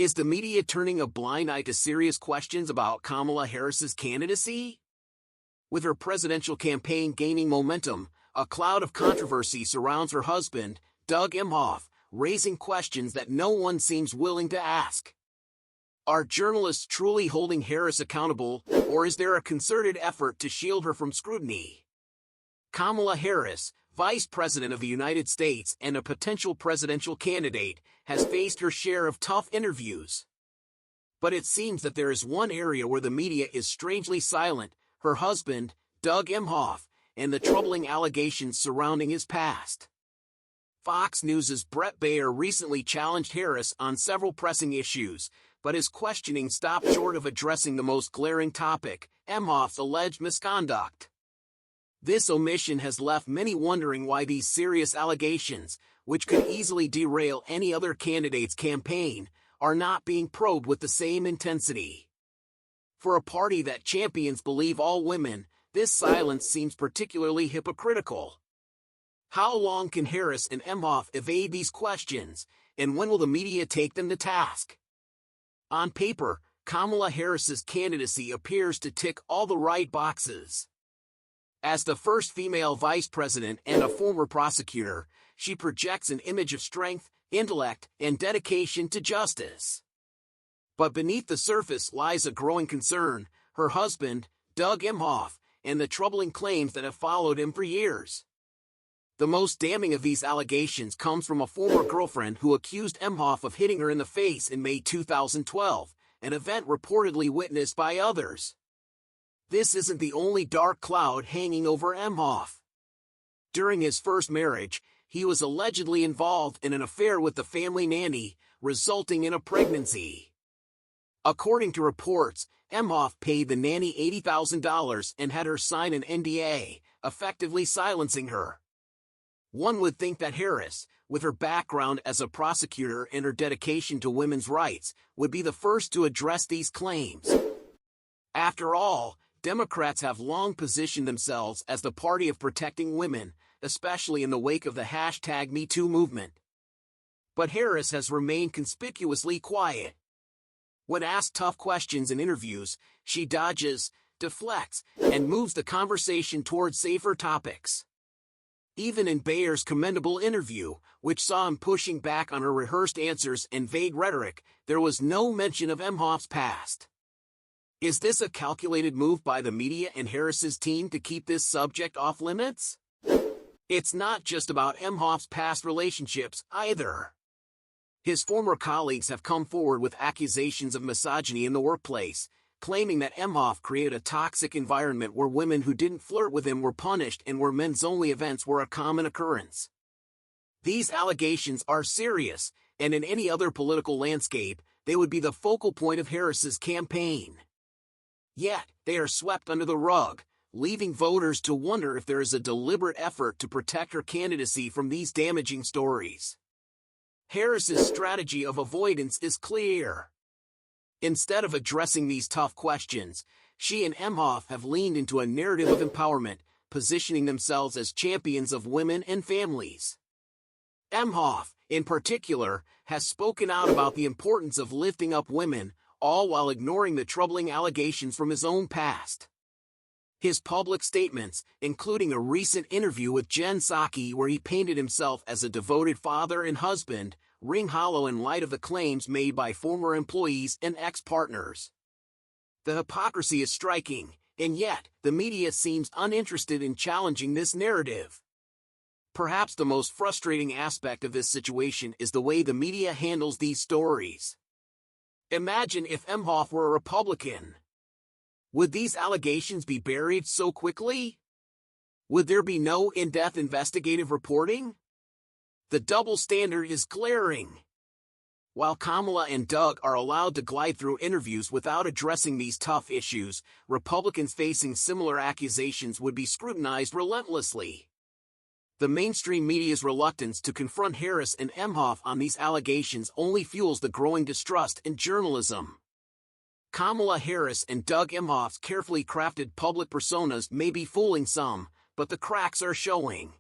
Is the media turning a blind eye to serious questions about Kamala Harris's candidacy? With her presidential campaign gaining momentum, a cloud of controversy surrounds her husband, Doug Emhoff, raising questions that no one seems willing to ask. Are journalists truly holding Harris accountable, or is there a concerted effort to shield her from scrutiny? Kamala Harris, Vice President of the United States and a potential presidential candidate, has faced her share of tough interviews. But it seems that there is one area where the media is strangely silent: her husband, Doug Emhoff, and the troubling allegations surrounding his past. Fox News' Bret Baier recently challenged Harris on several pressing issues, but his questioning stopped short of addressing the most glaring topic: Emhoff's alleged misconduct. This omission has left many wondering why these serious allegations, which could easily derail any other candidate's campaign, are not being probed with the same intensity. For a party that champions believe all women, this silence seems particularly hypocritical. How long can Harris and Emhoff evade these questions, and when will the media take them to task? On paper, Kamala Harris's candidacy appears to tick all the right boxes. As the first female vice president and a former prosecutor, she projects an image of strength, intellect, and dedication to justice. But beneath the surface lies a growing concern: her husband, Doug Emhoff, and the troubling claims that have followed him for years. The most damning of these allegations comes from a former girlfriend who accused Emhoff of hitting her in the face in May 2012, an event reportedly witnessed by others. This isn't the only dark cloud hanging over Emhoff. During his first marriage, he was allegedly involved in an affair with the family nanny, resulting in a pregnancy. According to reports, Emhoff paid the nanny $80,000 and had her sign an NDA, effectively silencing her. One would think that Harris, with her background as a prosecutor and her dedication to women's rights, would be the first to address these claims. After all, Democrats have long positioned themselves as the party of protecting women, especially in the wake of the #MeToo movement. But Harris has remained conspicuously quiet. When asked tough questions in interviews, she dodges, deflects, and moves the conversation toward safer topics. Even in Baier's commendable interview, which saw him pushing back on her rehearsed answers and vague rhetoric, there was no mention of Emhoff's past. Is this a calculated move by the media and Harris's team to keep this subject off limits? It's not just about Emhoff's past relationships, either. His former colleagues have come forward with accusations of misogyny in the workplace, claiming that Emhoff created a toxic environment where women who didn't flirt with him were punished and where men's-only events were a common occurrence. These allegations are serious, and in any other political landscape, they would be the focal point of Harris's campaign. Yet, they are swept under the rug, leaving voters to wonder if there is a deliberate effort to protect her candidacy from these damaging stories. Harris's strategy of avoidance is clear. Instead of addressing these tough questions, she and Emhoff have leaned into a narrative of empowerment, positioning themselves as champions of women and families. Emhoff, in particular, has spoken out about the importance of lifting up women, all while ignoring the troubling allegations from his own past. His public statements, including a recent interview with Jen Psaki where he painted himself as a devoted father and husband, ring hollow in light of the claims made by former employees and ex-partners. The hypocrisy is striking, and yet, the media seems uninterested in challenging this narrative. Perhaps the most frustrating aspect of this situation is the way the media handles these stories. Imagine if Emhoff were a Republican. Would these allegations be buried so quickly? Would there be no in-depth investigative reporting? The double standard is glaring. While Kamala and Doug are allowed to glide through interviews without addressing these tough issues, Republicans facing similar accusations would be scrutinized relentlessly. The mainstream media's reluctance to confront Harris and Emhoff on these allegations only fuels the growing distrust in journalism. Kamala Harris and Doug Emhoff's carefully crafted public personas may be fooling some, but the cracks are showing.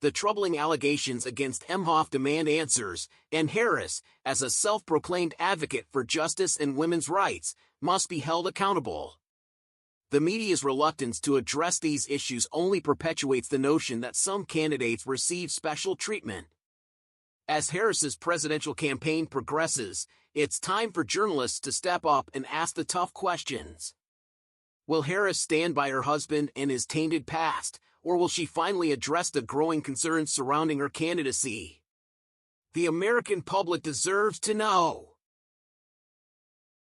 The troubling allegations against Emhoff demand answers, and Harris, as a self-proclaimed advocate for justice and women's rights, must be held accountable. The media's reluctance to address these issues only perpetuates the notion that some candidates receive special treatment. As Harris's presidential campaign progresses, it's time for journalists to step up and ask the tough questions. Will Harris stand by her husband and his tainted past, or will she finally address the growing concerns surrounding her candidacy? The American public deserves to know.